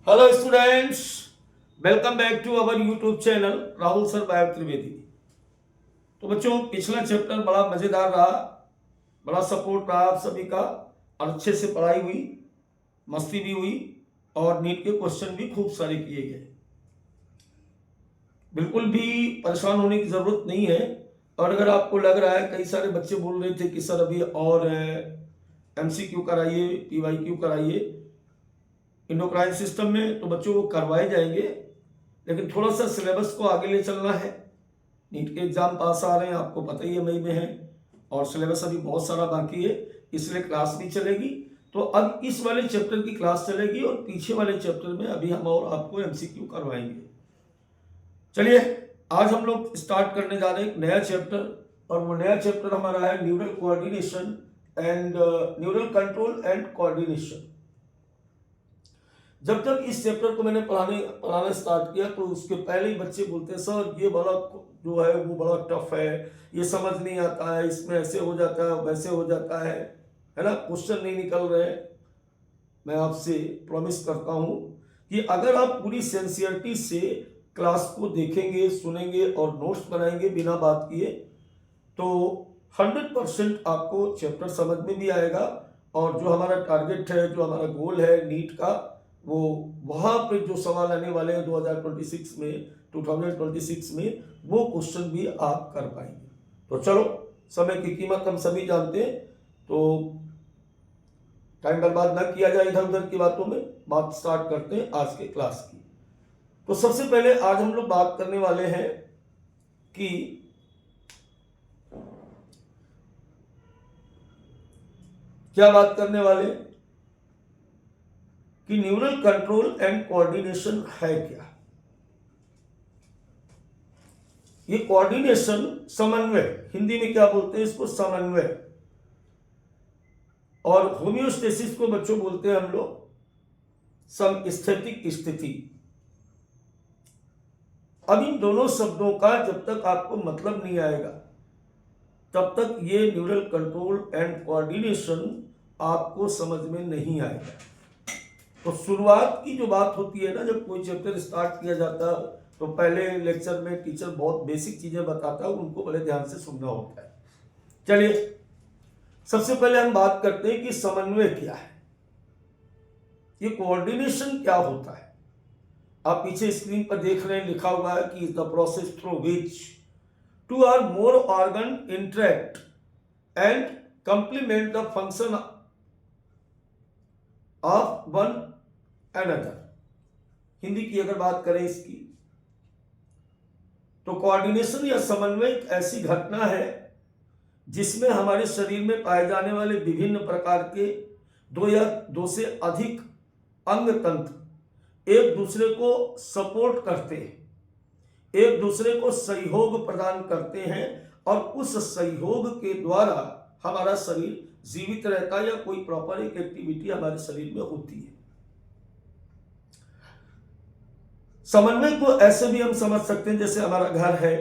Hello students, welcome back to our YouTube channel Rahul sir bio Trivedi. तो बच्चों, पिछला chapter बड़ा मजेदार रहा, बड़ा सपोर्ट रहा आप सभी का और अच्छे से पढ़ाई हुई, मस्ती भी हुई और नीट के क्वेश्चन भी खूब सारे किए गए। बिल्कुल भी परेशान होने की जरूरत नहीं है। और अगर आपको लग रहा है, कई सारे बच्चे बोल रहे थे कि सर अभी और MCQ कराइए, PYQ कराइए इंडोक्राइन सिस्टम में, तो बच्चों वो करवाए जाएंगे, लेकिन थोड़ा सा सिलेबस को आगे ले चलना है। नीट के एग्जाम पास आ रहे हैं, आपको पता ही है, मई में है और सिलेबस अभी बहुत सारा बाकी है, इसलिए क्लास भी चलेगी। तो अब इस वाले चैप्टर की क्लास चलेगी और पीछे वाले चैप्टर में अभी हम और आपको MCQ करवाएंगे। चलिए, आज हम लोग स्टार्ट करने जा रहे हैं एक नया चैप्टर, और वो नया चैप्टर हमारा है neural coordination and neural control and coordination. जब तक इस चैप्टर को मैंने पढ़ाना स्टार्ट किया तो उसके पहले ही बच्चे बोलते हैं सर ये बड़ा जो है वो बड़ा टफ है, ये समझ नहीं आता है, इसमें ऐसे हो जाता है वैसे हो जाता है ना, क्वेश्चन नहीं निकल रहे। मैं आपसे प्रॉमिस करता हूँ कि अगर आप पूरी सिंसियरिटी से क्लास को देखेंगे, सुनेंगे और नोट्स बनाएंगे बिना बात किए, तो 100% आपको चैप्टर समझ में भी आएगा और जो हमारा टारगेट है, जो हमारा गोल है नीट का, वो वहां पे जो सवाल आने वाले हैं 2026 में वो क्वेश्चन भी आप कर पाएंगे। तो चलो, समय की कीमत हम सभी जानते हैं, तो टाइम बर्बाद ना किया जाए इधर उधर की बातों में, बात स्टार्ट करते हैं आज के क्लास की। तो सबसे पहले आज हम लोग बात करने वाले हैं कि क्या बात करने वाले कि न्यूरल कंट्रोल एंड कोऑर्डिनेशन है क्या। ये कोऑर्डिनेशन, समन्वय, हिंदी में क्या बोलते हैं इसको, समन्वय, और होम्योस्टेसिस को बच्चों बोलते हैं हम लोग समस्थैतिक स्थिति। अब इन दोनों शब्दों का जब तक आपको मतलब नहीं आएगा तब तक ये न्यूरल कंट्रोल एंड कोऑर्डिनेशन आपको समझ में नहीं आएगा। तो शुरुआत की जो बात होती है ना, जब कोई चैप्टर स्टार्ट किया जाता है तो पहले लेक्चर में टीचर बहुत बेसिक चीजें बताता है, उनको बड़े ध्यान से सुनना होता है। चलिए, सबसे पहले हम बात करते हैं कि समन्वय क्या है, ये कोऑर्डिनेशन क्या होता है। आप पीछे स्क्रीन पर देख रहे हैं, लिखा हुआ है कि the process through which two or more organ interact and complement the function of one another. Hindi की अगर बात करें इसकी, तो कोऑर्डिनेशन या समन्वय एक ऐसी घटना है जिसमें हमारे शरीर में पाए जाने वाले विभिन्न प्रकार के दो या दो से अधिक अंग तंत्र एक दूसरे को सपोर्ट करते हैं, एक दूसरे को सहयोग प्रदान करते हैं और उस सहयोग के द्वारा हमारा शरीर जीवित रहता है या कोई प्रॉपर एक एक्टिविटी हमारे शरीर में होती है। समन्वय को ऐसे भी हम समझ सकते हैं जैसे हमारा घर है,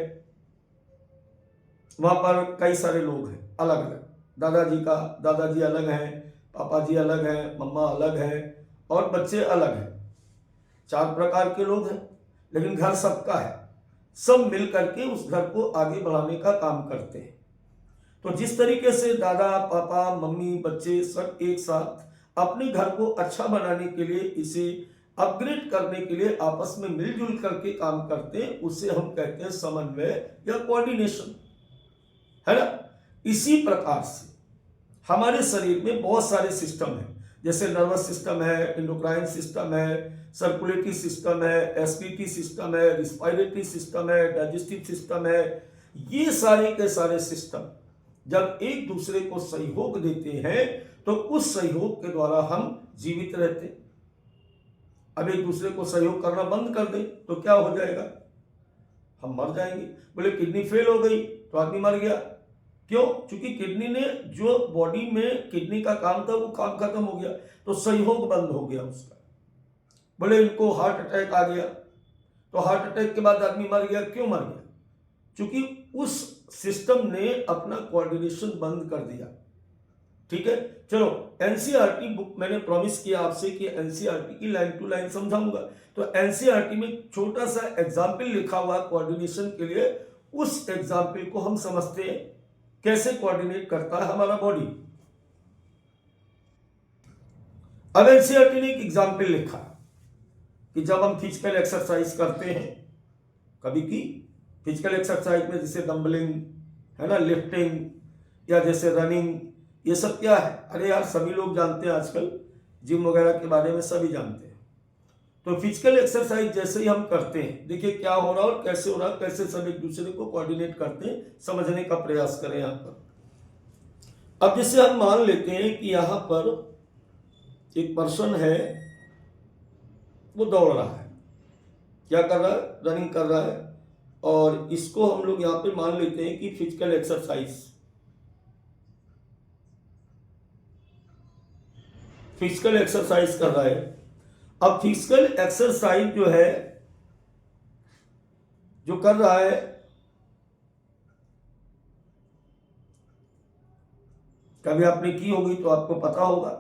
वहां पर कई सारे लोग हैं अलग अलग, दादाजी अलग हैं, पापा जी अलग हैं, मम्मा अलग हैं और बच्चे अलग हैं। 4 प्रकार के लोग हैं, लेकिन घर सबका है, सब मिल करके उस घर को आगे बढ़ाने का काम करते हैं। तो जिस तरीके से दादा, पापा, मम्मी, बच्चे सब एक साथ अपने घर को अच्छा बनाने के लिए, इसे अपग्रेड करने के लिए आपस में मिलजुल करके काम करते हैं, उसे हम कहते हैं समन्वय या कोऑर्डिनेशन, है ना। इसी प्रकार से हमारे शरीर में बहुत सारे सिस्टम हैं, जैसे नर्वस सिस्टम है, इंडोक्राइन सिस्टम है, सर्कुलेटरी सिस्टम है, एसपीटी सिस्टम है, रिस्पायरेटरी सिस्टम है, डाइजेस्टिव सिस्टम है। ये सारे के सारे सिस्टम जब एक दूसरे को सहयोग देते हैं तो उस सहयोग के द्वारा हम जीवित रहते हैं। अब एक दूसरे को सहयोग करना बंद कर दें तो क्या हो जाएगा, हम मर जाएंगे। बोले किडनी फेल हो गई तो आदमी मर गया, क्यों? क्योंकि किडनी ने जो बॉडी में किडनी का काम था वो काम खत्म हो गया, तो सहयोग बंद हो गया उसका। बोले इनको हार्ट अटैक आ गया, तो हार्ट अटैक के बाद आदमी मर गया, क्यों मर गया? क्योंकि उस सिस्टम ने अपना कोऑर्डिनेशन बंद कर दिया। ठीक है, चलो एनसीईआरटी बुक मैंने प्रॉमिस किया आपसे कि एनसीईआरटी की लाइन टू लाइन समझाऊंगा। तो एनसीईआरटी में छोटा सा एग्जाम्पल लिखा हुआ कोऑर्डिनेशन के लिए, उस एग्जाम्पल को हम समझते हैं कैसे कोऑर्डिनेट करता है हमारा बॉडी। अब एनसीईआरटी ने एक एग्जाम्पल लिखा कि जब हम फिजिकल एक्सरसाइज करते हैं, कभी की फिजिकल एक्सरसाइज में जैसे डंबलिंग है ना, लिफ्टिंग या जैसे रनिंग, ये सब क्या है? अरे यार सभी लोग जानते हैं, आजकल जिम वगैरह के बारे में सभी जानते हैं। तो फिजिकल एक्सरसाइज जैसे ही हम करते हैं, देखिए क्या हो रहा है और कैसे हो रहा है, कैसे सब एक दूसरे को कोऑर्डिनेट करते हैं, समझने का प्रयास करें यहाँ पर। अब जैसे हम मान लेते हैं कि यहाँ पर एक पर्सन है, वो दौड़ रहा है, क्या कर रहा है? रनिंग कर रहा है, और इसको हम लोग यहाँ पे मान लेते हैं कि फिजिकल एक्सरसाइज कर रहा है। अब फिजिकल एक्सरसाइज जो है, जो कर रहा है, कभी आपने की होगी तो आपको पता होगा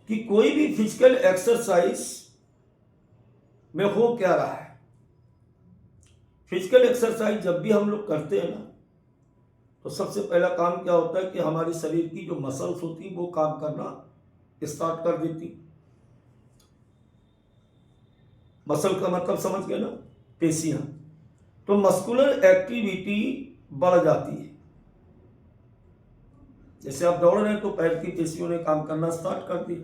कि कोई भी फिजिकल एक्सरसाइज में हो क्या रहा है। फिजिकल एक्सरसाइज जब भी हम लोग करते हैं ना, तो सबसे पहला काम क्या होता है कि हमारे शरीर की जो मसल्स होती है वो काम करना स्टार्ट कर देती। मसल का मतलब समझ गए ना, पेशियां। तो मस्कुलर एक्टिविटी बढ़ जाती है। जैसे आप दौड़ रहे हैं तो पैर की पेशियों ने काम करना स्टार्ट कर दिया।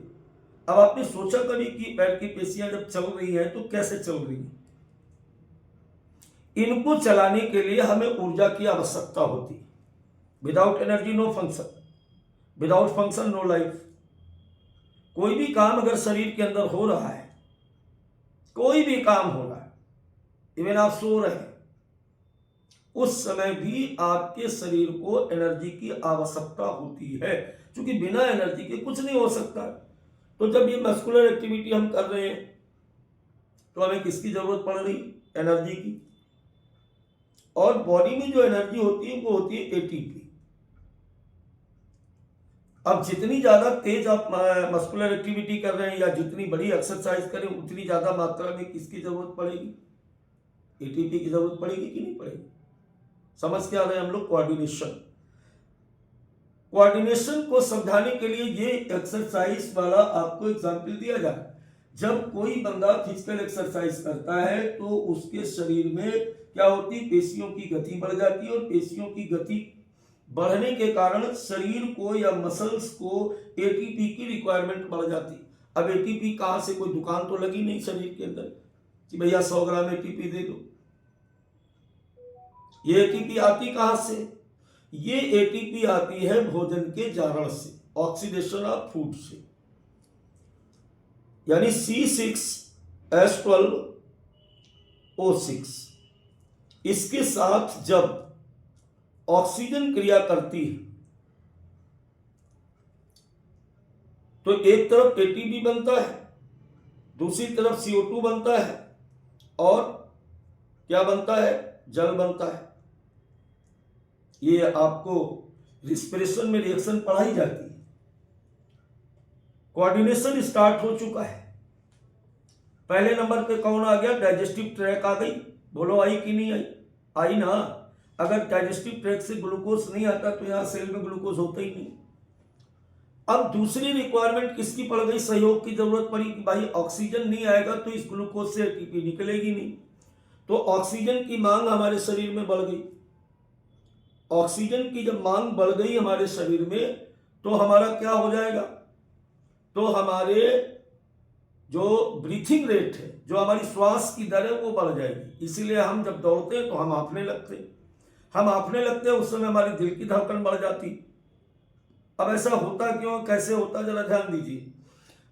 अब आपने सोचा कभी कि पैर की पेशियां जब चल रही है तो कैसे चल रही है? इनको चलाने के लिए हमें ऊर्जा की आवश्यकता होती है। Without energy no function, without function no life. कोई भी काम अगर शरीर के अंदर हो रहा है, कोई भी काम हो रहा है, इवन आप सो रहे हैं, उस समय भी आपके शरीर को एनर्जी की आवश्यकता होती है, क्योंकि बिना एनर्जी के कुछ नहीं हो सकता। तो जब ये मस्कुलर एक्टिविटी हम कर रहे हैं तो हमें किसकी जरूरत पड़ रही? एनर्जी की। और बॉडी में जो एनर्जी होती है वो होती है एटीपी। अब जितनी ज्यादा तेज आप मस्कुलर एक्टिविटी कर रहे हैं या जितनी बड़ी एक्सरसाइज करें, उतनी ज्यादा मात्रा में किसकी जरूरत पड़ेगी? एटीपी की जरूरत पड़ेगी कि नहीं पड़ेगी? समझ के आ रहे हैं हम लोग? कोऑर्डिनेशन को समझाने के लिए ये एक्सरसाइज वाला आपको एग्जाम्पल दिया जाए। जब कोई बंदा फिजिकल एक्सरसाइज करता है तो उसके शरीर में क्या होती है? पेशियों की गति बढ़ जाती है, और पेशियों की गति बढ़ने के कारण शरीर को या मसल्स को एटीपी की रिक्वायरमेंट बढ़ जाती। अब एटीपी कहां से? कोई दुकान तो लगी नहीं शरीर के अंदर कि भैया 100 ग्राम एटीपी दे दो। ये एटीपी आती कहां से? ये एटीपी आती है भोजन के जारण से, ऑक्सीडेशन ऑफ फूड से। यानी C6H12O6, इसके साथ जब ऑक्सीजन क्रिया करती है तो एक तरफ एटीपी बनता है, दूसरी तरफ CO2 बनता है, और क्या बनता है? जल बनता है। ये आपको रिस्पिरेशन में रिएक्शन पढ़ाई जाती है। कोऑर्डिनेशन स्टार्ट हो चुका है। पहले नंबर पे कौन आ गया? डाइजेस्टिव ट्रैक आ गई। बोलो आई कि नहीं आई? आई ना। अगर डाइजेस्टिव ट्रैक से ग्लूकोज नहीं आता तो यहां सेल में ग्लूकोज होता ही नहीं। अब दूसरी रिक्वायरमेंट किसकी पड़ गई? सहयोग की जरूरत पड़ी कि भाई ऑक्सीजन नहीं आएगा तो इस ग्लूकोज से एटीपी निकलेगी नहीं। तो ऑक्सीजन की मांग हमारे शरीर में बढ़ गई। ऑक्सीजन की जब मांग बढ़ गई हमारे शरीर में तो हमारा क्या हो जाएगा? तो हमारे जो ब्रीथिंग रेट है, जो हमारी श्वास की दर है, वो बढ़ जाएगी। इसीलिए हम जब दौड़ते हैं तो हम हांफने लगते हैं। उस समय हमारी दिल की धड़कन बढ़ जाती। अब ऐसा होता क्यों? कैसे होता? जरा ध्यान दीजिए।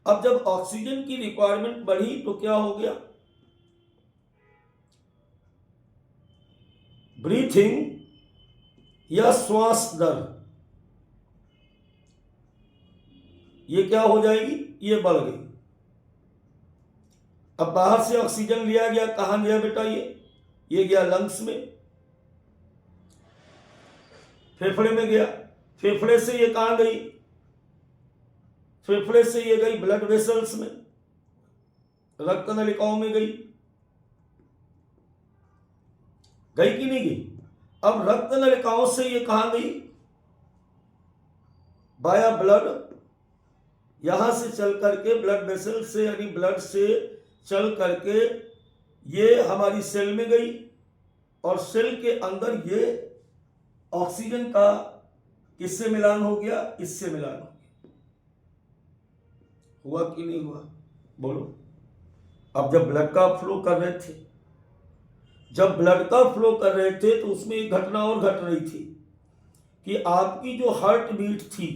अब जब ऑक्सीजन की रिक्वायरमेंट बढ़ी तो क्या हो गया? ब्रीथिंग या श्वास दर, ये क्या हो जाएगी? ये बढ़ गई। अब बाहर से ऑक्सीजन लिया गया, कहां गया बेटा? ये गया लंग्स में, फेफड़े में गया, फेफड़े से ये कहां गई? फेफड़े से ये गई ब्लड वेसल्स में, रक्त नलिकाओं में गई कि नहीं गई? अब रक्त नलिकाओं से ये कहां गई? बाया ब्लड, यहां से चल करके ब्लड वेसल से यानी ब्लड से चल करके ये हमारी सेल में गई, और सेल के अंदर ये ऑक्सीजन का किससे मिलान हो गया? इससे मिलान हो गया। हुआ कि नहीं हुआ? बोलो। अब जब ब्लड का फ्लो कर रहे थे, तो उसमें एक घटना और घट रही थी कि आपकी जो हार्ट बीट थी,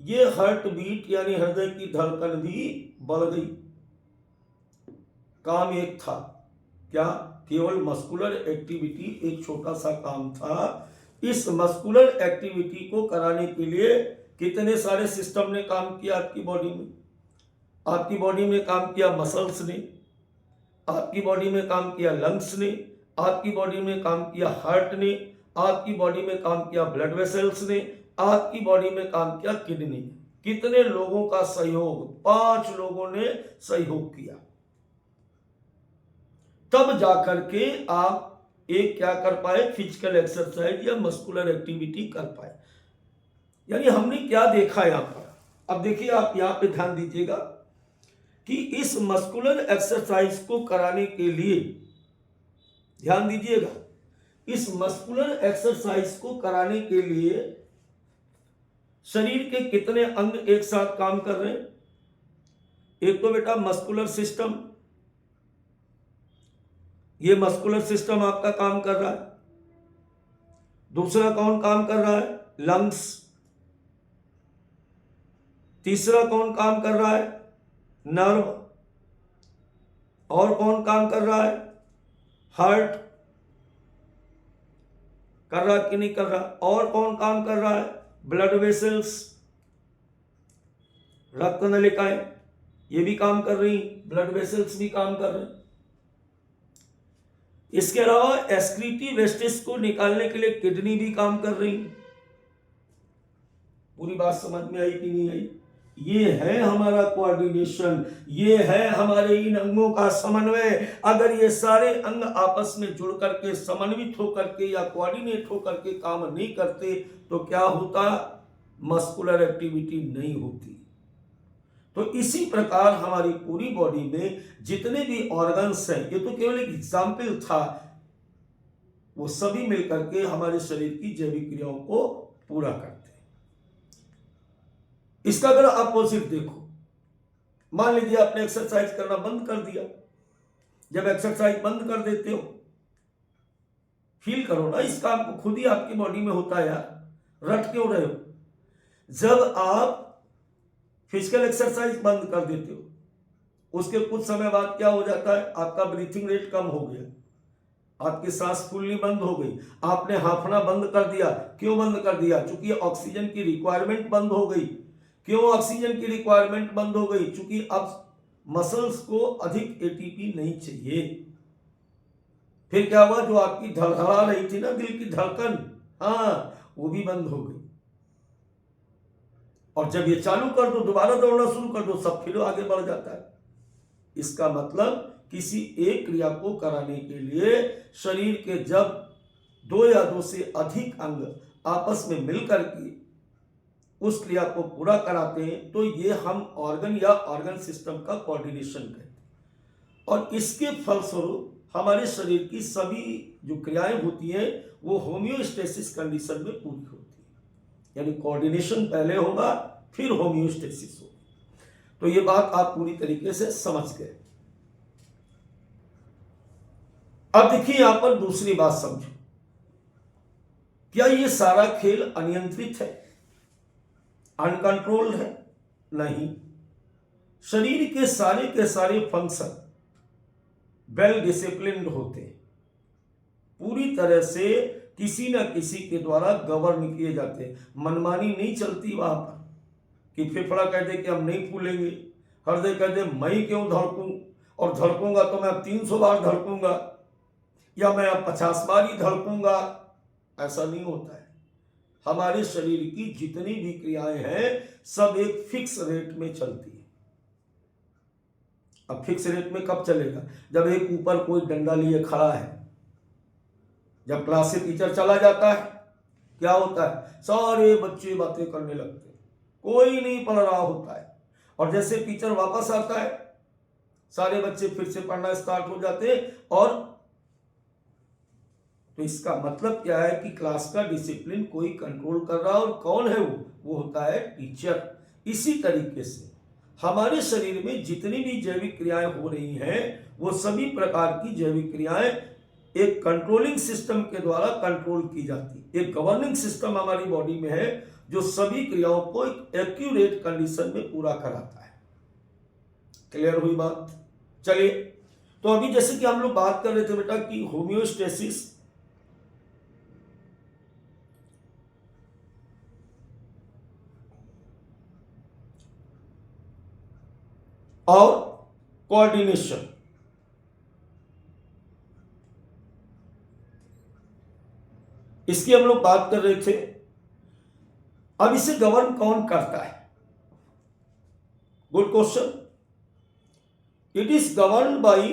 ये हार्ट बीट यानी हृदय की धड़कन भी बढ़ गई। काम एक था, क्या? केवल मस्कुलर एक्टिविटी, एक छोटा सा काम था। इस मस्कुलर एक्टिविटी को कराने के लिए कितने सारे सिस्टम ने काम किया आपकी बॉडी में? आपकी बॉडी में काम किया मसल्स ने, आपकी बॉडी में काम किया लंग्स ने, आपकी बॉडी में काम किया हार्ट ने, आपकी बॉडी में काम किया ब्लड वेसल्स ने, आपकी बॉडी में काम किया किडनी। कितने लोगों का सहयोग? 5 लोगों ने सहयोग किया, तब जाकर के आप एक क्या कर पाए? फिजिकल एक्सरसाइज या मस्कुलर एक्टिविटी कर पाए। यानी हमने क्या देखा यहां पर? अब देखिए, आप यहां पे ध्यान दीजिएगा कि इस मस्कुलर एक्सरसाइज को कराने के लिए, ध्यान दीजिएगा, इस मस्कुलर एक्सरसाइज को कराने के लिए शरीर के कितने अंग एक साथ काम कर रहे हैं? एक तो बेटा मस्कुलर सिस्टम, ये मस्कुलर सिस्टम आपका काम कर रहा है। दूसरा कौन काम कर रहा है? लंग्स। तीसरा कौन काम कर रहा है? नर्व। और कौन काम कर रहा है? हार्ट। कर रहा कि नहीं कर रहा? और कौन काम कर रहा है? ब्लड वेसल्स, रक्त नलिकाएं, ये भी काम कर रही, ब्लड वेसल्स भी काम कर रहे हैं। इसके अलावा एक्सक्रीटिव वेस्टेज को निकालने के लिए किडनी भी काम कर रही। पूरी बात समझ में आई कि नहीं आई? ये है हमारा कोऑर्डिनेशन, ये है हमारे इन अंगों का समन्वय। अगर ये सारे अंग आपस में जुड़ करके, समन्वित होकर के या कोऑर्डिनेट होकर के काम नहीं करते तो क्या होता? मस्कुलर एक्टिविटी नहीं होती। तो इसी प्रकार हमारी पूरी बॉडी में जितने भी ऑर्गन्स हैं, ये तो केवल एक एग्जाम्पल था, वो सभी मिलकर के हमारे शरीर की जैविक क्रियाओं को पूरा करते हैं। इसका अगर अपोजिट देखो, मान लीजिए आपने एक्सरसाइज करना बंद कर दिया। जब एक्सरसाइज बंद कर देते हो, फील करो ना इस काम को, खुद ही आपकी बॉडी में होता है यार, रट क्यों रहे हो? जब आप फिजिकल एक्सरसाइज बंद कर देते हो, उसके कुछ समय बाद क्या हो जाता है? आपका ब्रीथिंग रेट कम हो गया, आपकी सांस फूलनी बंद हो गई, आपने हांफना बंद कर दिया। क्यों बंद कर दिया? चूंकि ऑक्सीजन की रिक्वायरमेंट बंद हो गई। क्यों ऑक्सीजन की रिक्वायरमेंट बंद हो गई? चूंकि अब मसल्स को अधिक एटीपी नहीं चाहिए। फिर क्या हुआ? जो आपकी धड़धड़ा रही थी ना, दिल की धड़कन, हाँ, वो भी बंद हो गई। और जब ये चालू कर दो, दोबारा दौड़ना शुरू कर दो, सब फिर आगे बढ़ जाता है। इसका मतलब किसी एक क्रिया को कराने के लिए शरीर के जब 2 या 2 से अधिक अंग आपस में मिलकर के उस क्रिया को पूरा कराते हैं, तो ये हम ऑर्गन या ऑर्गन सिस्टम का कोऑर्डिनेशन कहते हैं। और इसके फलस्वरूप हमारे शरीर की सभी जो क्रियाएं होती हैं वो होम्योस्टेसिस कंडीशन में पूरी होती है। यानी कोऑर्डिनेशन पहले होगा, फिर होम्योस्टेसिस होगी। तो ये बात आप पूरी तरीके से समझ गए। अब देखिए यहां पर दूसरी बात समझो, क्या ये सारा खेल अनियंत्रित है, अनकंट्रोल्ड है? नहीं। शरीर के सारे फंक्शन वेल डिसिप्लिन्ड होते हैं, पूरी तरह से किसी न किसी के द्वारा गवर्न किए जाते हैं। मनमानी नहीं चलती वहां पर कि फेफड़ा कह दे कि हम नहीं फूलेंगे, हृदय कह दे मैं क्यों धड़कूं, और धड़कूंगा तो मैं 300 बार धड़कूंगा या मैं 50 बार ही धड़कूंगा। ऐसा नहीं होता है। हमारे शरीर की जितनी भी क्रियाएं हैं सब एक फिक्स रेट में चलती है। अब फिक्स रेट में कब चलेगा? जब एक ऊपर कोई डंडा लिए खड़ा है, जब क्लास से टीचर चला जाता है क्या होता है? सारे बच्चे बातें करने लगते हैं, कोई नहीं पढ़ रहा होता है। और जैसे टीचर वापस आता है सारे बच्चे फिर से पढ़ना स्टार्ट हो जाते हैं। और तो इसका मतलब क्या है कि क्लास का डिसिप्लिन कोई कंट्रोल कर रहा है, और कौन है वो होता है टीचर। इसी तरीके से हमारे शरीर में जितनी भी जैविक क्रियाएं हो रही हैं वो सभी प्रकार की जैविक क्रियाएं एक कंट्रोलिंग सिस्टम के द्वारा कंट्रोल की जाती। एक गवर्निंग सिस्टम हमारी बॉडी में है जो सभी क्रियाओं को एक एक्यूरेट कंडीशन में पूरा कराता है। क्लियर हुई बात? चलिए, तो अभी जैसे कि हम लोग बात कर रहे थे बेटा कि होम्योस्टेसिस और कोऑर्डिनेशन, इसकी हम लोग बात कर रहे थे। अब इसे गवर्न कौन करता है? Good question. It is govern by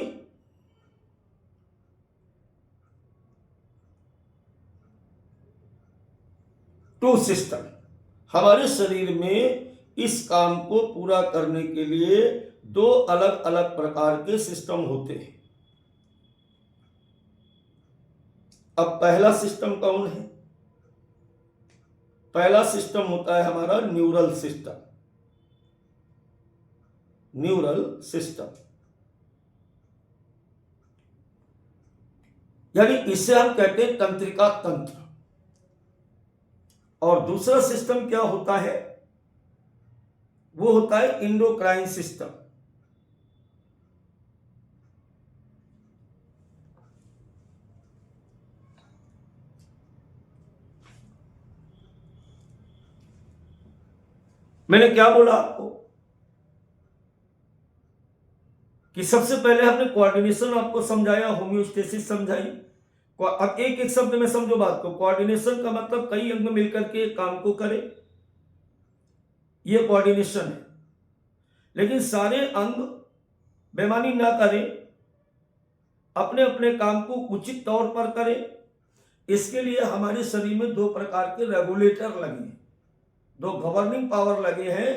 two system. हमारे शरीर में इस काम को पूरा करने के लिए दो अलग अलग प्रकार के सिस्टम होते हैं। अब पहला सिस्टम कौन है? पहला सिस्टम होता है हमारा न्यूरल सिस्टम। न्यूरल सिस्टम यानी इसे हम कहते हैं तंत्रिका तंत्र। और दूसरा सिस्टम क्या होता है? वो होता है इंडोक्राइन सिस्टम। मैंने क्या बोला आपको कि सबसे पहले हमने कोऑर्डिनेशन आपको समझाया, होम्योस्टेसिस समझाई। अब एक एक शब्द में समझो बात को। कोऑर्डिनेशन का मतलब कई अंग मिलकर के एक काम को करे, ये कोऑर्डिनेशन है। लेकिन सारे अंग बेईमानी ना करें, अपने अपने काम को उचित तौर पर करें। इसके लिए हमारे शरीर में दो प्रकार के रेगुलेटर लगे हैं, दो गवर्निंग पावर लगे हैं,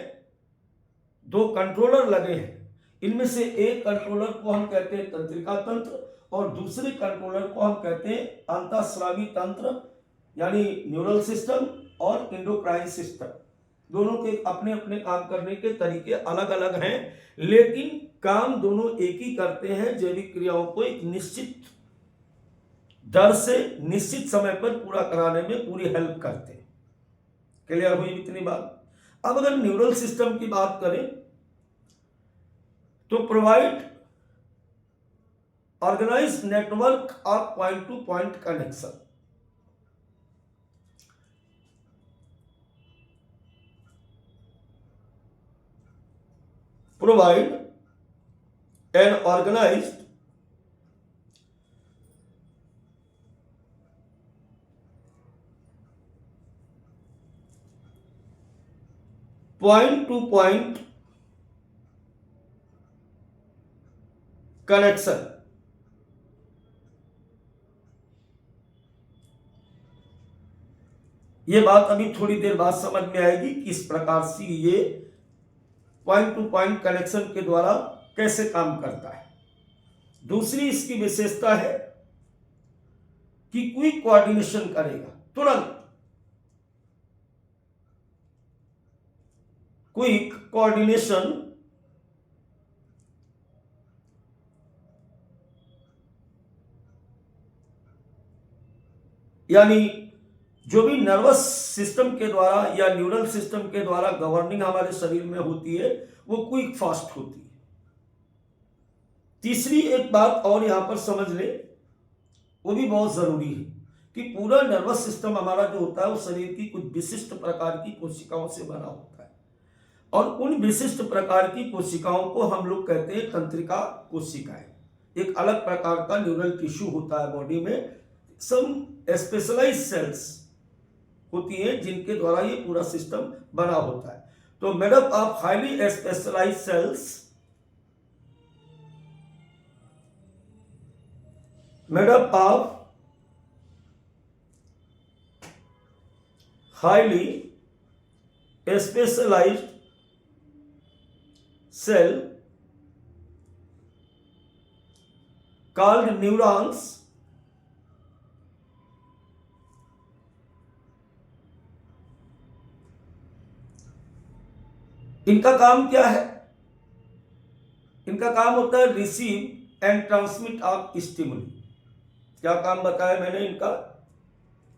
दो कंट्रोलर लगे हैं। इनमें से एक कंट्रोलर को हम कहते हैं तंत्रिका तंत्र और दूसरे कंट्रोलर को हम कहते हैं अंतःस्रावी तंत्र यानी न्यूरल सिस्टम और इंडोक्राइन सिस्टम। दोनों के अपने अपने काम करने के तरीके अलग अलग हैं, लेकिन काम दोनों एक ही करते हैं। जैविक क्रियाओं को एक निश्चित दर से निश्चित समय पर पूरा कराने में पूरी हेल्प करते हैं। क्लियर हुई इतनी बात? अब अगर न्यूरल सिस्टम की बात करें तो provide organized network of point to point connection. Provide an organized point to point connection. ये बात अभी थोड़ी देर बाद समझ में आएगी कि किस प्रकार से ये पॉइंट टू पॉइंट कनेक्शन के द्वारा कैसे काम करता है। दूसरी इसकी विशेषता है कि क्विक कोऑर्डिनेशन करेगा, तुरंत क्विक कोऑर्डिनेशन यानी जो भी नर्वस सिस्टम के द्वारा या न्यूरल सिस्टम के द्वारा गवर्निंग हमारे शरीर में होती है वो क्विक फास्ट होती है। तीसरी एक बात और यहां पर समझ ले, वो भी बहुत जरूरी है कि पूरा नर्वस सिस्टम हमारा जो होता है वो शरीर की कुछ विशिष्ट प्रकार की कोशिकाओं से बना होता है, और उन विशिष्ट प्रकार की कोशिकाओं को हम लोग कहते हैं तंत्रिका कोशिकाएं। एक अलग प्रकार का न्यूरल टिश्यू होता है बॉडी में, सम स्पेशलाइज्ड सेल्स होती हैं जिनके द्वारा ये पूरा सिस्टम बना होता है। तो made up of highly specialized cells, made up of highly specialized cell called neurons इनका काम क्या है? इनका काम होता है receive and transmit of stimuli. क्या काम बताया मैंने इनका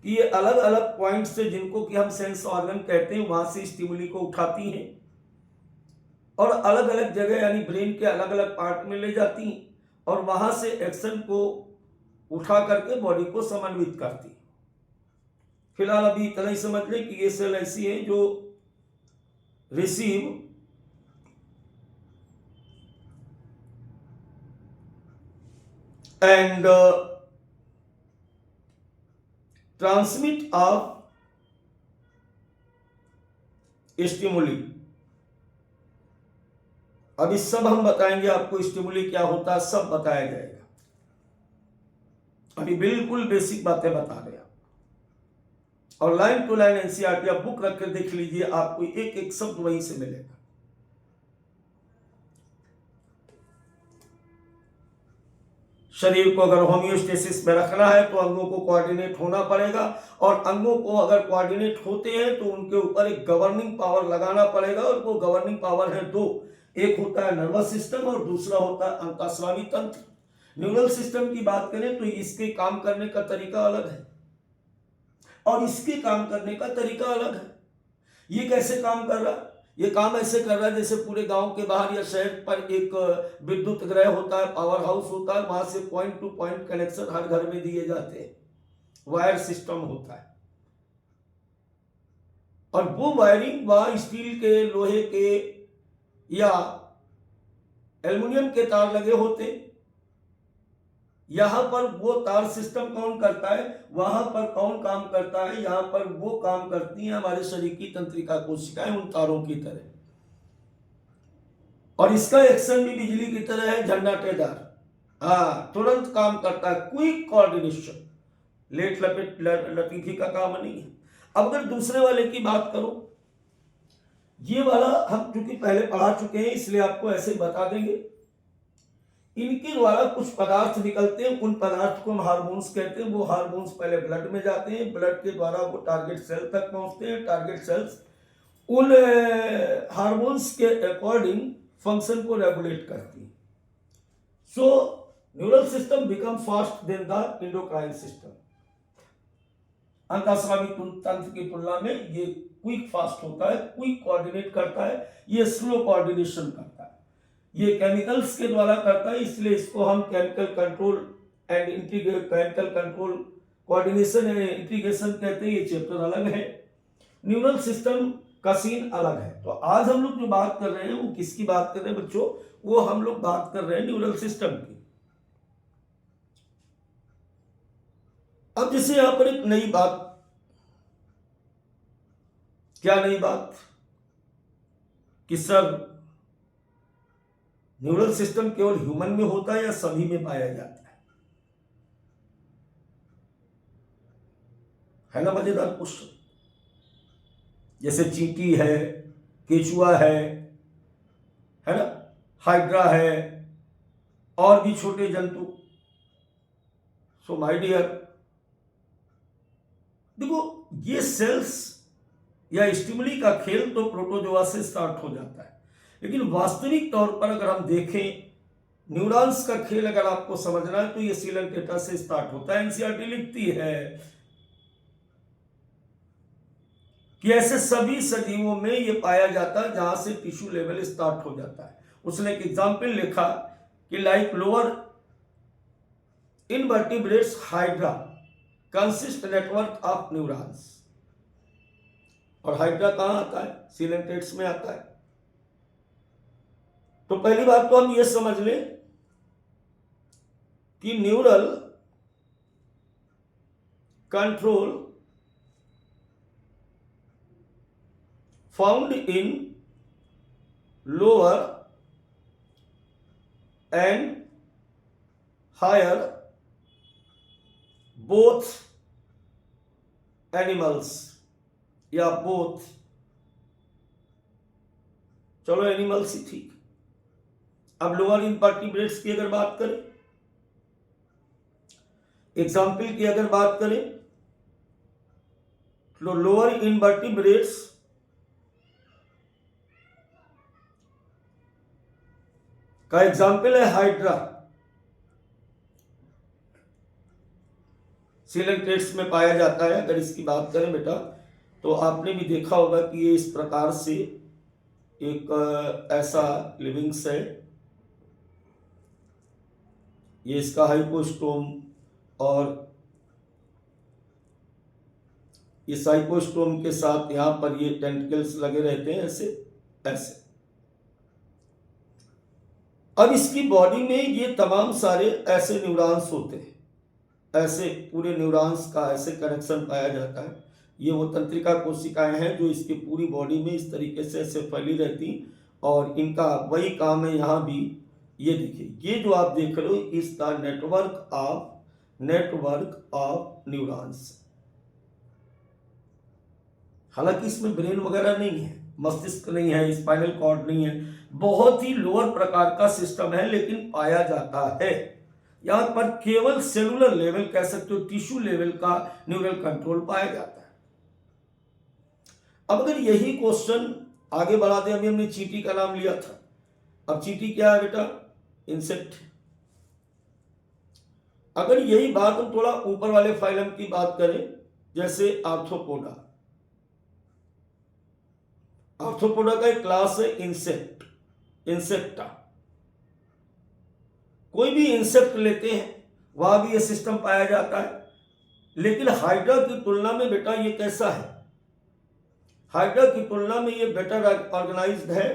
कि ये अलग अलग पॉइंट से, जिनको कि हम सेंस ऑर्गन कहते हैं, वहां से स्टिमुली को उठाती हैं और अलग अलग जगह यानी ब्रेन के अलग अलग पार्ट में ले जाती हैं और वहां से एक्शन को उठा करके बॉडी को समन्वित करती। फिलहाल अभी इतना ही समझ लें कि ये सेल ऐसी है जो receive and transmit of stimuli. अभी सब हम बताएंगे आपको, स्टिमुली क्या होता है सब बताया जाएगा। अभी बिल्कुल बेसिक बातें बता रहे हैं और लाइन टू लाइन एनसीईआरटी आप बुक रख कर देख लीजिए, आपको एक एक शब्द वहीं से मिलेगा। शरीर को अगर होम्योस्टेसिस में रखना है तो अंगों को कोऑर्डिनेट होना पड़ेगा और अंगों को अगर कोऑर्डिनेट होते हैं तो उनके ऊपर एक गवर्निंग पावर लगाना पड़ेगा और वो गवर्निंग पावर है दो, एक होता है नर्वस सिस्टम और दूसरा होता है अंतःस्रावी तंत्र। न्यूरल सिस्टम की बात करें तो इसके काम करने का तरीका अलग है और इसके काम करने का तरीका अलग है। ये कैसे काम कर रहा है? ये काम ऐसे कर रहा है जैसे पूरे गांव के बाहर या शहर पर एक विद्युत ग्रह होता है, पावर हाउस होता है, वहां से पॉइंट टू पॉइंट कनेक्शन हर घर में दिए जाते हैं, वायर सिस्टम होता है और वो वायरिंग वहां स्टील के, लोहे के या एल्युमिनियम के तार लगे होते। यहां पर वो तार सिस्टम कौन करता है, वहां पर कौन काम करता है, यहां पर वो काम करती हैं हमारे शरीर की तंत्रिका कोशिकाएं उन तारों की तरह, और इसका एक्शन भी बिजली की तरह है, झंझाटेदार। तुरंत काम करता है, क्विक कोऑर्डिनेशन, लेट लपेट लतीफी का काम नहीं है। अब अगर दूसरे वाले की बात करो, ये वाला हम चूंकि पहले पढ़ा चुके हैं इसलिए आपको ऐसे बता देंगे। इनके द्वारा कुछ पदार्थ निकलते हैं, उन पदार्थ को हम हार्मोन्स कहते हैं। वो हार्मोन्स पहले ब्लड में जाते हैं, ब्लड के द्वारा वो टारगेट सेल तक पहुंचते हैं, टारगेट सेल्स उन हार्मोन्स के अकॉर्डिंग फंक्शन को रेगुलेट करती है। So neural system become fast than the endocrine system. अंतःस्रावी तंत्र की तुलना में ये क्विक फास्ट होता है, क्विक कोऑर्डिनेट करता है, ये स्लो कोऑर्डिनेशन करता है। ये केमिकल्स के द्वारा करता है, इसलिए इसको हम chemical control and chemical control coordination and integration कहते हैं। ये चैप्टर अलग है, न्यूरल सिस्टम का सीन अलग है। तो आज हम लोग जो बात कर रहे हैं वो किसकी बात कर रहे हैं बच्चों? वो हम लोग बात कर रहे हैं न्यूरल सिस्टम की। अब जैसे यहां पर एक नई बात, क्या नई बात कि सर न्यूरल सिस्टम केवल ह्यूमन में होता है या सभी में पाया जाता है ना? मजेदार क्वेश्चन। जैसे चींटी है, केचुआ है ना, हाइड्रा है और भी छोटे जंतु। सो माय डियर, देखो ये सेल्स या स्टिमुली का खेल तो प्रोटोजोआ से स्टार्ट हो जाता है, लेकिन वास्तविक तौर पर अगर हम देखें न्यूरॉन्स का खेल अगर आपको समझना है तो ये सीलेंटेटा से स्टार्ट होता है। एनसीईआरटी लिखती है कि ऐसे सभी सजीवों में ये पाया जाता है जहां से टिश्यू लेवल स्टार्ट हो जाता है। उसने एक एग्जाम्पल लिखा कि like lower invertebrates hydra consist network of neurons. और हाइड्रा कहां आता है? सीलेंटेट्स में आता है। तो पहली बात तो हम ये समझ लें कि neural control found in lower and higher both animals, या बोथ, चलो एनिमल्स ही ठीक। अब लोअर इनवर्टिब्रेट्स की अगर बात करें, एग्जाम्पल की अगर बात करें तो लोअर इनवर्टिब्रेट्स का एग्जाम्पल है हाइड्रा। सिलेंटेट्स में पाया जाता है। अगर इसकी बात करें बेटा तो आपने भी देखा होगा कि ये इस प्रकार से एक ऐसा लिविंग्स है, ये इसका हाइपोस्टोम, और इस हाइपोस्टोम के साथ यहां पर ये टेंटिकल्स लगे रहते हैं ऐसे ऐसे। अब इसकी बॉडी में ये तमाम सारे ऐसे न्यूरॉन्स होते हैं, ऐसे पूरे न्यूरॉन्स का ऐसे कनेक्शन पाया जाता है। ये वो तंत्रिका कोशिकाएं हैं जो इसकी पूरी बॉडी में इस तरीके से ऐसे फैली रहती, और इनका वही काम है यहाँ भी। ये देखिए, ये जो आप देख रहे हो इस द नेटवर्क ऑफ न्यूरॉन्स। हालांकि इसमें ब्रेन वगैरह नहीं है, मस्तिष्क नहीं है, स्पाइनल कॉर्ड नहीं है, बहुत ही लोअर प्रकार का सिस्टम है, लेकिन पाया जाता है। यहां पर केवल सेलुलर लेवल कह सकते हो, टिश्यू लेवल का न्यूरल कंट्रोल पाया जाता है। अब अगर यही क्वेश्चन आगे बढ़ा दें, अभी हमने चींटी का नाम लिया था, अब चींटी क्या है बेटा? इंसेक्ट। अगर यही बात हम थोड़ा ऊपर वाले फाइलम की बात करें, जैसे आर्थ्रोपोडा, आर्थ्रोपोडा का एक क्लास है इंसेक्टा। कोई भी इंसेक्ट लेते हैं वहां भी ये सिस्टम पाया जाता है, लेकिन हाइड्रा की तुलना में बेटा ये कैसा है? हाइड्रा की तुलना में ये बेटर ऑर्गेनाइज्ड है।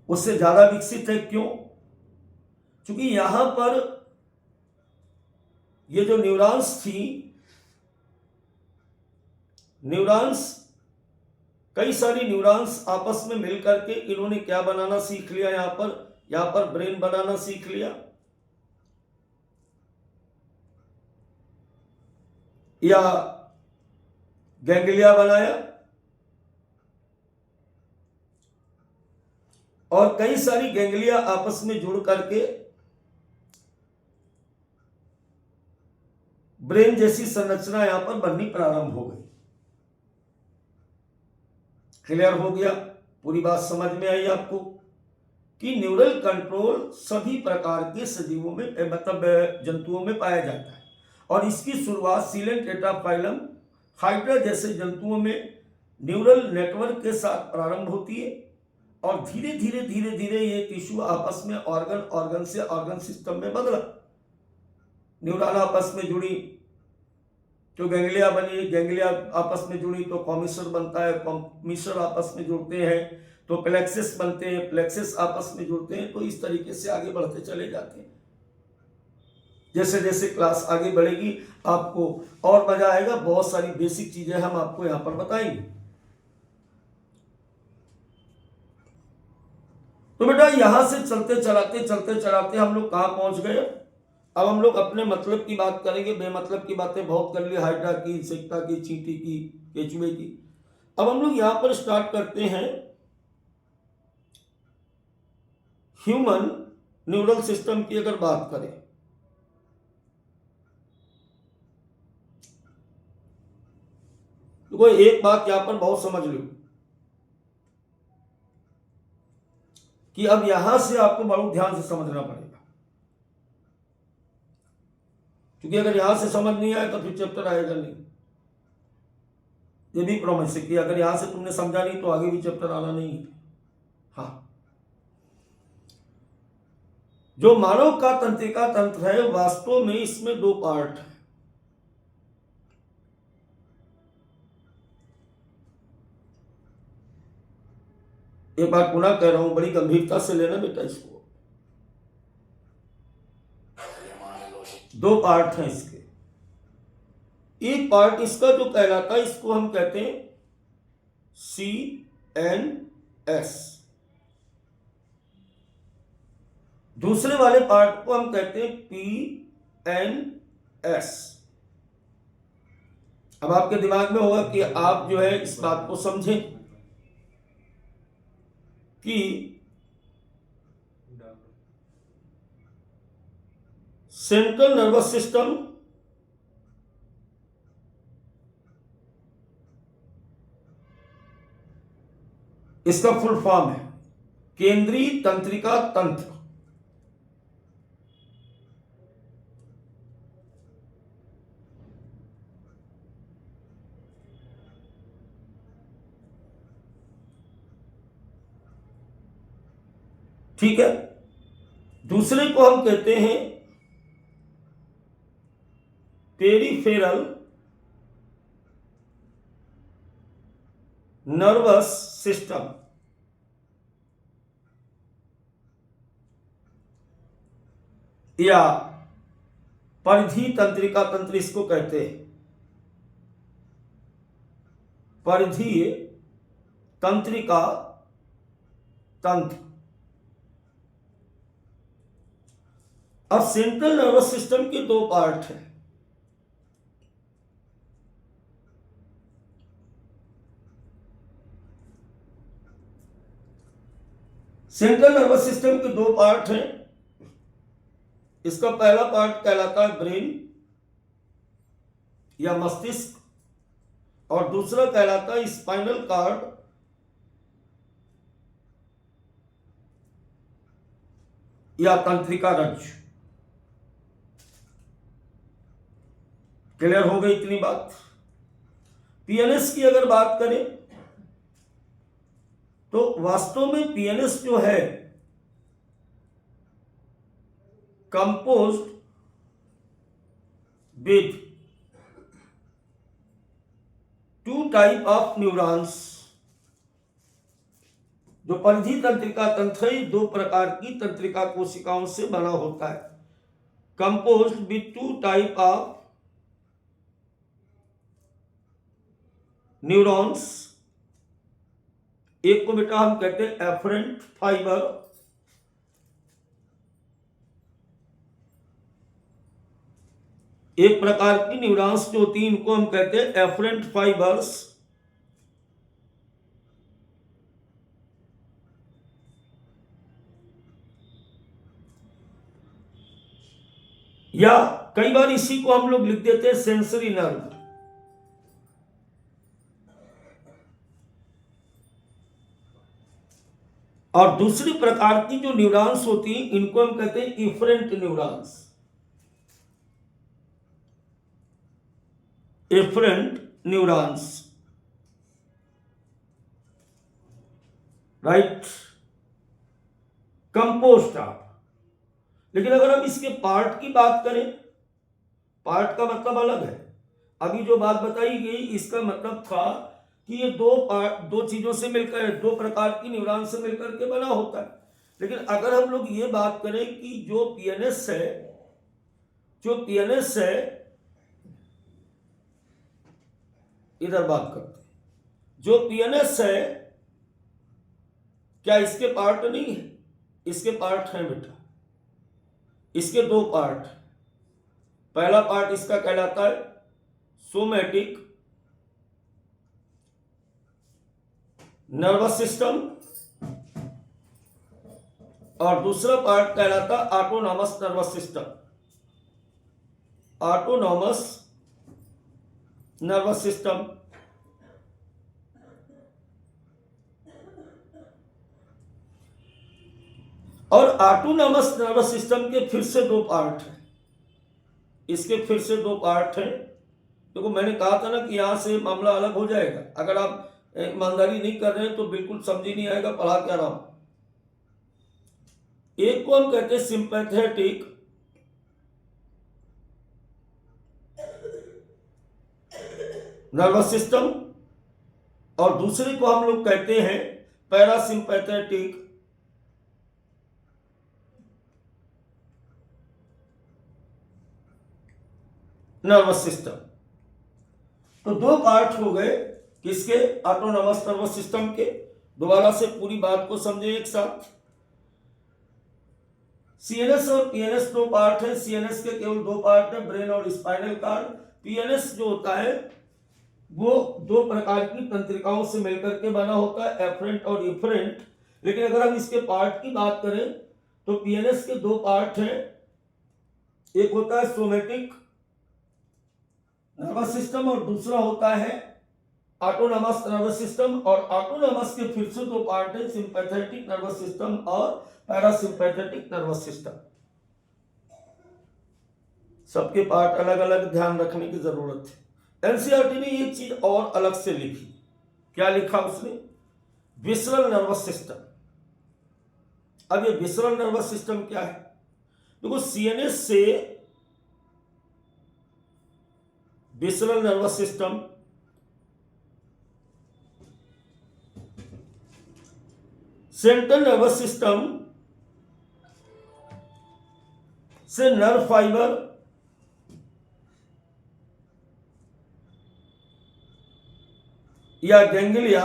उससे ज्यादा विकसित है। क्यों? क्योंकि यहां पर ये जो न्यूरॉन्स थी, न्यूरॉन्स, कई सारी न्यूरॉन्स आपस में मिलकर के इन्होंने क्या बनाना सीख लिया? यहां पर ब्रेन बनाना सीख लिया, या गैंग्लिया बनाया, और कई सारी गैंग्लिया आपस में जुड़ करके ब्रेन जैसी संरचना यहां पर बननी प्रारंभ हो गई। क्लियर हो गया? पूरी बात समझ में आई आपको कि न्यूरल कंट्रोल सभी प्रकार के सजीवों में, मतलब जंतुओं में पाया जाता है, और इसकी शुरुआत सीलेंटेटा फाइलम हाइड्रा जैसे जंतुओं में न्यूरल नेटवर्क के साथ प्रारंभ होती है, और धीरे धीरे ये टिश्यू आपस में ऑर्गन से ऑर्गन सिस्टम में बदला। न्यूरॉन आपस में जुड़ी तो गैंग्लिया बनी, गैंग्लिया आपस में जुड़ी तो कॉमिसर बनता है, कॉमिसर आपस में जुड़ते हैं तो प्लेक्सिस बनते हैं, प्लेक्सिस आपस में जुड़ते हैं, तो इस तरीके से आगे बढ़ते चले जाते हैं। जैसे जैसे क्लास आगे बढ़ेगी आपको और मजा आएगा, बहुत सारी बेसिक चीजें हम आपको यहां पर बताएंगे। तो बेटा यहां से चलते चलाते हम लोग कहां पहुंच गए? अब हम लोग अपने मतलब की बात करेंगे, बेमतलब की बातें बहुत कर ली, हाइड्रा की, इंसेक्टा की, चींटी की, केचुए की। अब हम लोग यहां पर स्टार्ट करते हैं ह्यूमन न्यूरल सिस्टम की अगर बात करें, तो एक बात यहां पर बहुत समझ लो कि अब यहां से आपको बहुत ध्यान से समझना पड़ेगा, क्योंकि अगर यहां से समझ नहीं आया तो फिर चैप्टर आएगा नहीं। ये भी प्रॉमिस है कि अगर यहां से तुमने समझा नहीं तो आगे भी चैप्टर आना नहीं है। हाँ, जो मानव का तंत्रिका तंत्र है, वास्तव में इसमें दो पार्ट है। एक बार पुनः कह रहा हूं, बड़ी गंभीरता से लेना बेटा इसको। दो पार्ट हैं इसके। एक पार्ट इसका जो कहलाता है इसको हम कहते हैं CNS, दूसरे वाले पार्ट को हम कहते हैं PNS। अब आपके दिमाग में होगा कि आप जो है इस बात को समझें कि सेंट्रल नर्वस सिस्टम इसका फुल फॉर्म है केंद्रीय तंत्रिका तंत्र। ठीक है, दूसरे को हम कहते हैं पेरिफेरल नर्वस सिस्टम या परिधि तंत्रिका तंत्र इसको कहते हैं, परिधीय तंत्रिका तंत्र। अब सेंट्रल नर्वस सिस्टम के दो पार्ट हैं, सेंट्रल नर्वस सिस्टम के दो पार्ट हैं। इसका पहला पार्ट कहलाता है ब्रेन या मस्तिष्क और दूसरा कहलाता है स्पाइनल कॉर्ड या तंत्रिका रज्जु। क्लियर हो गई इतनी बात। पीएनएस की अगर बात करें तो वास्तव में पीएनएस जो है composed with to type of neurons. जो परिधि तंत्रिका तंत्र है दो प्रकार की तंत्रिका कोशिकाओं से बना होता है, composed with to type of neurons. एक को बेटा हम कहते हैं एफरेंट फाइबर, एक प्रकार की न्यूरॉन्स जो होती है इनको हम कहते हैं एफरेंट फाइबर्स, या कई बार इसी को हम लोग लिख देते हैं सेंसरी नर्व। और दूसरी प्रकार की जो न्यूरॉन्स होती हैं इनको हम कहते हैं efferent neurons, efferent neurons, right, compost of. लेकिन अगर हम इसके पार्ट की बात करें, पार्ट का मतलब अलग है। अभी जो बात बताई गई इसका मतलब था कि ये दो चीजों से मिलकर, दो प्रकार की न्यूरॉन से मिलकर के बना होता है। लेकिन अगर हम लोग ये बात करें कि जो पीएनएस है, इधर बात करते हैं, जो पीएनएस है क्या इसके पार्ट नहीं है? इसके पार्ट हैं बेटा, इसके दो पार्ट। पहला पार्ट इसका कहलाता है सोमैटिक नर्वस सिस्टम और दूसरा पार्ट कहलाता autonomous nervous system, autonomous nervous system. और ऑटोनॉमस नर्वस सिस्टम के फिर से दो पार्ट हैं, इसके फिर से दो पार्ट हैं। देखो मैंने कहा था ना कि यहां से मामला अलग हो जाएगा। अगर आप ईमानदारी नहीं कर रहे हैं तो बिल्कुल समझ ही नहीं आएगा पढ़ा क्या रहा हूं। एक को हम कहते हैं सिंपैथेटिक नर्वस सिस्टम और दूसरे को हम लोग कहते हैं पैरासिम्पैथेटिक नर्वस सिस्टम। तो दो पार्ट हो गए किसके, ऑटोनॉमस नर्वस सिस्टम के। दोबारा से पूरी बात को समझे एक साथ। सीएनएस और पीएनएस दो पार्ट है। सीएनएस के केवल दो पार्ट है, ब्रेन और स्पाइनल कार्ड। पीएनएस जो होता है वो दो प्रकार की तंत्रिकाओं से मिलकर के बना होता है, एफरेंट और इफरेंट। लेकिन अगर हम इसके पार्ट की बात करें तो पीएनएस के दो पार्ट हैं। एक होता है सोमेटिक नर्वस सिस्टम और दूसरा होता है ऑटोनॉमस नर्वस सिस्टम। और ऑटोनॉमस के फिर से दो पार्ट है, सिंपैथेटिक नर्वस सिस्टम और पैरासिम्पैथेटिक नर्वस सिस्टम। सबके पार्ट अलग अलग, ध्यान रखने की जरूरत है। एनसीईआरटी ने एक चीज और अलग से लिखी। क्या लिखा उसने, विसरल नर्वस सिस्टम। अब ये विसरल नर्वस सिस्टम क्या है, देखो सीएनएस से visceral nervous system central nervous system से नर्व फाइबर या गैंग्लिया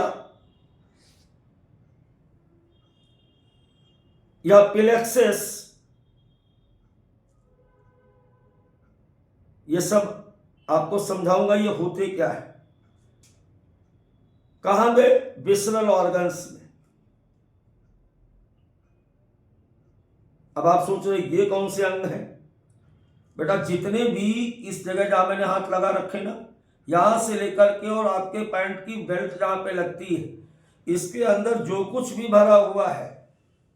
या प्लेक्सस, ये सब आपको समझाऊंगा ये होते क्या है। कहां गए, विसरल ऑर्गन्स में। अब आप सोच रहे ये कौन से अंग है, बेटा जितने भी इस जगह जहां मैंने हाथ लगा रखे ना, यहां से लेकर के और आपके पैंट की बेल्ट जहां पे लगती है, इसके अंदर जो कुछ भी भरा हुआ है,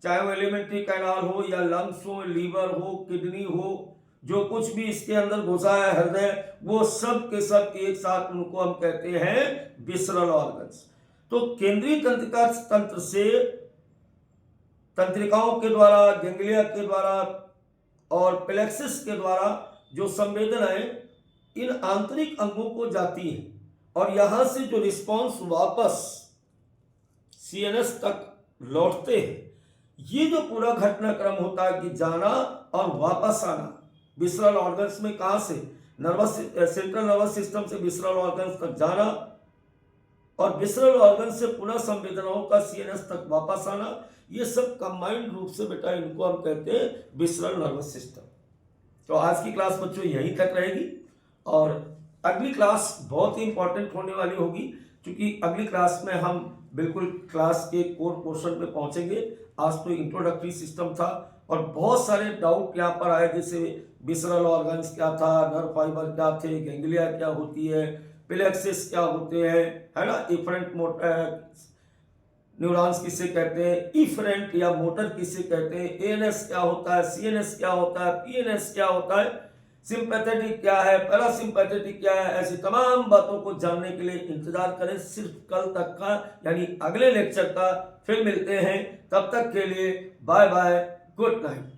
चाहे वो एलिमेंट्री कैनाल हो या लंग्स हो, लीवर हो, किडनी हो, जो कुछ भी इसके अंदर घुसा है, हृदय, वो सब के सब एक साथ, उनको हम कहते हैं विसरल ऑर्गन्स। तो केंद्रीय तंत्रिका तंत्र से तंत्रिकाओं के द्वारा, गैंग्लिया के द्वारा और प्लेक्सस के द्वारा जो संवेदनाएं इन आंतरिक अंगों को जाती है और यहां से जो रिस्पांस वापस सीएनएस तक लौटते हैं, ये जो पूरा घटनाक्रम होता है कि जाना और वापस आना विसरल ऑर्गन्स में, कहां से, सेंट्रल नर्वस सिस्टम से विसरल ऑर्गन्स तक जाना और विसरल ऑर्गन से पुनः संवेदनाओं का सीएनएस तक वापस आना, ये सब कंबाइंड रूप से बेटा इनको हम कहते हैं विसरल नर्वस सिस्टम। तो आज की क्लास बच्चों यहीं तक रहेगी और अगली क्लास बहुत ही इंपॉर्टेंट होने वाली होगी, क्योंकि अगली क्लास में हम बिल्कुल क्लास के कोर पोर्शन में पहुंचेंगे। आज तो इंट्रोडक्टरी सिस्टम था और बहुत सारे डाउट यहाँ पर आए, जैसे विसरल ऑर्गन्स क्या था, नर्व फाइबर क्या थे, गैंग्लिया क्या होती है, प्लेक्सस क्या होते हैं, है ना, इफरेंट मोटर न्यूरॉन्स किसे कहते हैं, इफरेंट या मोटर किसे कहते हैं, एएनएस क्या होता है, सीएनएस क्या होता है, पीएनएस क्या होता है, सिंपैथेटिक क्या है, पैरासिम्पैथेटिक क्या है, ऐसी तमाम बातों को जानने के लिए इंतजार करें सिर्फ कल तक का, यानी अगले लेक्चर का। फिर मिलते हैं, तब तक के लिए बाय बाय, गुड नाइट।